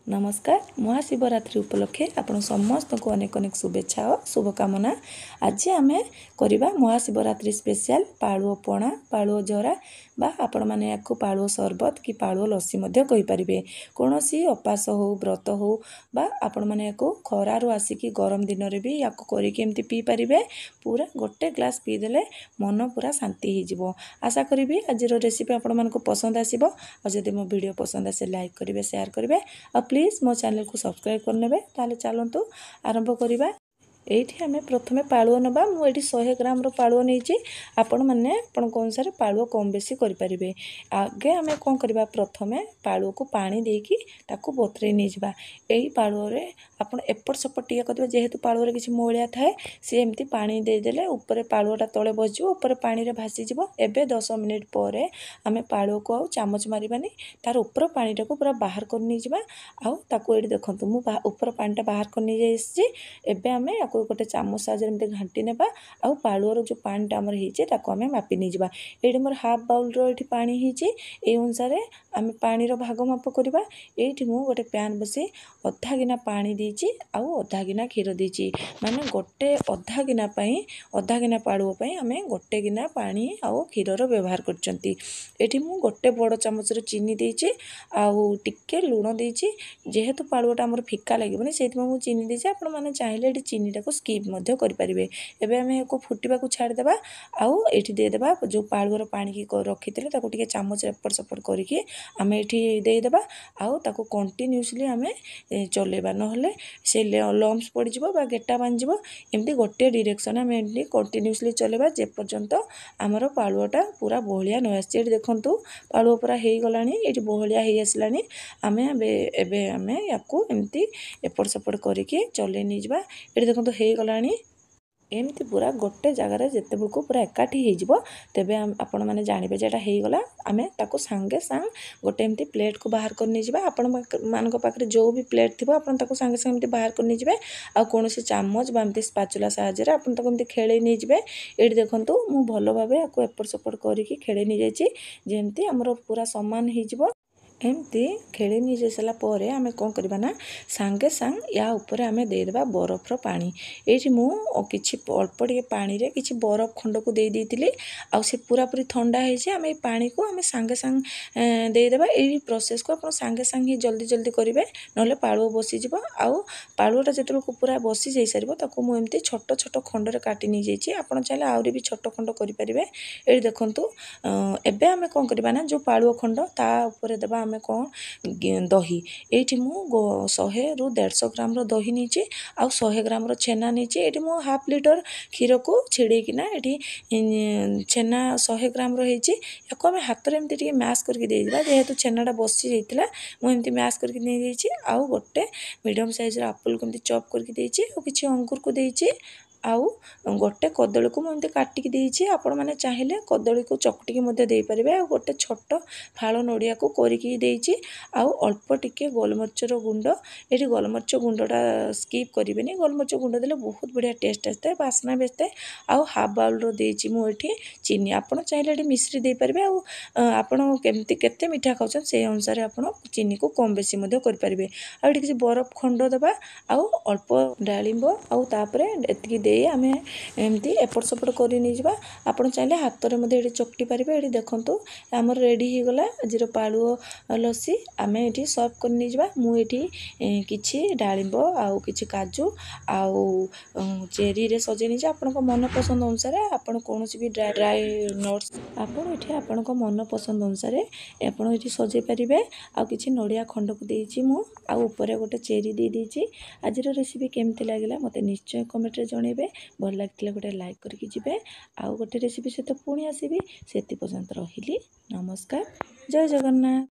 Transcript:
नमस्कार महाशिवरात्रि उपलक्षे आपण समस्त को अनेक अनेक शुभेच्छा और शुभकामना। आज आम करवा महाशिवरात्रि स्पेशल पालुओ पणा पालुओ जरा बा आपण मैंने या पालुओ सरबत कि पालुओ लस्सी कहींपारे। कौन सी अपास हो व्रत हो बा आपण मैंने या खरारू आसिकी गरम दिन में भी या करके पी पारे। पूरा गोटे ग्लास पीदेले मन पूरा शांति हो। आशा करी आज रेसिपी आपण मानक पसंद आसो। जदि मो वीडियो पसंद आसे लाइक करेंगे शेयर करेंगे और प्लीज मो चैनल को सब्सक्राइब करने। ताले चलतु आरंभ करिबा। एठी हमें प्रथमे पालुओ नबा। मुझे 100 ग्राम पालुओ नहीं आपण मैंने अनुसार पालुओ कम बेसी करें। आगे आम कौन करवा प्रथमे पालुओ को पानी देकी ताकू बतरे नहीं जावा। यही पालुओ रे आपण एपट सपट टिके करबे। जेहेतु पालुओ किसी मोलिया थाए सी एमती पानी देदेले ऊपर पालुओटा तले बसज ऊपर पानी रे भासीज। एबे 10 मिनिट पर आम पालुओ को चामच मारिबानी तार ऊपर पानीटा को पूरा बाहर कर नहीं जावा। आउ ताकू एठी देखंतु मु ऊपर पानीटा बाहर कर नहीं जाइछि। एबे आम गोटे चामच साहाय्य घाटी नेबा। आउ पालुओर जो पानीटा आमर होइछि ताकू आम मापी नहीं जावा। एठी मोर हाफ बाउल रो एठी पानी होइछि। ए अनुसार आम पानीर भाग माप करवा। एठी मु गोटे पैन बसे अधा गिना पानी दीची आउ अधा गिना क्षीर दीची। माने गोटे अधा गिना पई अधा गिना पालुओ पई आमे गोटे गिना पानी आउ क्षीरर व्यवहार करचंती। एठी मु गोटे बड़ चामच रे चीनी दीची आउ टिके लूण दीची। जेहेतु पालुओटा हमर फिका लागबनी सेति मु चीनी दीची। आपण माने चाहिले एठी चीनीटा को स्किप मध्य करि परिबे। एबे आमे एको फुटिबा को छाड़ देबा। आउ एठी दे देबा जो पालुओर पानी की रखिथिले ताको टिके चामच रे एपट सपट करिके आमे एठी दे देबा। आउ ताको कंटिन्यूअसली आमे चलेबा नहले से लम्स पड़ जिवो बा गेटा बांध जिवो। एमती गोटे डायरेक्शन आमे एमती कंटिन्यूअसली चलेबा जे पर्यंत हमर पालुओटा पूरा बहलिया न आसी। एठी देखंतु पालुओ पूरा हेई गलानी। एठी बहलिया हेई आसलानी। आमे एबे आमे याकू एमती एपट सपट करिके चले नि जिवा। एठी देखंतु हेई गलानी। एमती पूरा गोटे जगार जिते बेलू पूरा एकाठी हो तेबे आपण मैंने जानवे जेटा हो गला। आम ताको सांगे सांग गोटे एमती प्लेट को बाहर कर नहीं जावा। आपण मान पाखे जो भी प्लेट थी आप सांगे सांगे एमती बाहर कर नहीं जाए। आ कौन से चामच बा एमती स्पाचुला साहाय्य आप एमती खेले नहीं जाए। ये देखंतु मु भल भाव आपको एपट सपट करके खेले नहीं जाइए जेमती आमर पूरा सामान हो। एमती खेले नहीं जाई सारा पर आमे कौन करबा ना सांगे सांग या ऊपर आमे दे देबा बरफर पानी। एठी मु किछि अल्प टिके पानी रे किछि बरफ खंड को दे देइतिली। आ से पूरा पूरी ठंडा है जे आमे पानी को आमे सांगे सांग दे देबा। एही प्रोसेस को आपण सांगे सांग ही जल्दी जल्दी करिवे नले पालुओ बसी जिवो। आउ पालुओटा जेतल को पूरा बसी जाई सारिबो ताको मु एमती छोट छोट खंड रे काटी नहीं जाइछि। आपण चाहे आउरी भी छोट खंड करि परिवे। एठी देखंतु एबे आमे कौन करबा ना जो पालुओ खंड ता ऊपर देबा आमे कौन दही। एठी मु 100 रु 150 ग्राम रो दही नीचे आउ 100 ग्राम रो छेना नीचे। एठी मु हाफ लीटर क्षीर को छिड़े किना एठी छेना 100 ग्राम रो हेची। याको आमे हाथ रे एमती टिके मैश करके दे दिबा। जेहेतु छेनाटा बसी जाइतिला मु एमती मैश करके दे देइची। आउ गोटे मीडियम साइज रो एप्पल को एमती चॉप करके देइची। आ किछि अंगूर को देइची। आउ गोटे कदली को मुझे काटिकी देइछि। आपण माने चाहिले कदली को चकटिकी मध्य दे परिबे। आ गोटे छोट फाळ नडिया को करिकी देइछि। आउ अल्प टिके गोलमरिचर गुंड। एठी गोलमरिच गुंडटा स्किप करिवेनी। गोलमरिच गुंड देले बहुत बढ़िया टेस्ट आसते बास्ना भी आसते। आउ हाफ बाउल रो देइछि मु एठी चीनी। आपण चाहिले एठी मिश्री दे परिबे। आउ आपण केमती केते मिठा खाउछन से अनुसार आपण चीनी को कम बेसी मध्य करि परिबे। आ एठी किछि बरफ खंड देबा। आउ अल्प डालिंब आउ तापरे एतिकी दे आमे एमती एपट सपट करि नि जिबा। आपण चाहिले हाथ रे मधे एठी चकटी परिबे। एठी देखंतु हमर रेडी हो गला आजिर पालुओ लस्सी। आमे एठी सर्व कर नि जिबा। मु एठी किछि डालिंब आउ किछि काजू आउ चेरी रे सजे नि जे आपण को मन पसंद अनुसार आपण कोनोसी भी ड्राई नट्स आपण एठी आपण को मन पसंद अनुसार आपण एठी सजे परिबे। आउ किछि नडिया खंड को देइछि मु आउ ऊपर गोटे चेरी दे देइछि। आजिर रेसिपी केमति लागला मते निश्चय कमेंट रे जणेबे। भल लागथिले गोटे लाइक करके जिबे। आउ गोटे रेसिपी सहित पुणी आसीबी। सेति पर्यंत रहिली। नमस्कार। जय जगन्नाथ।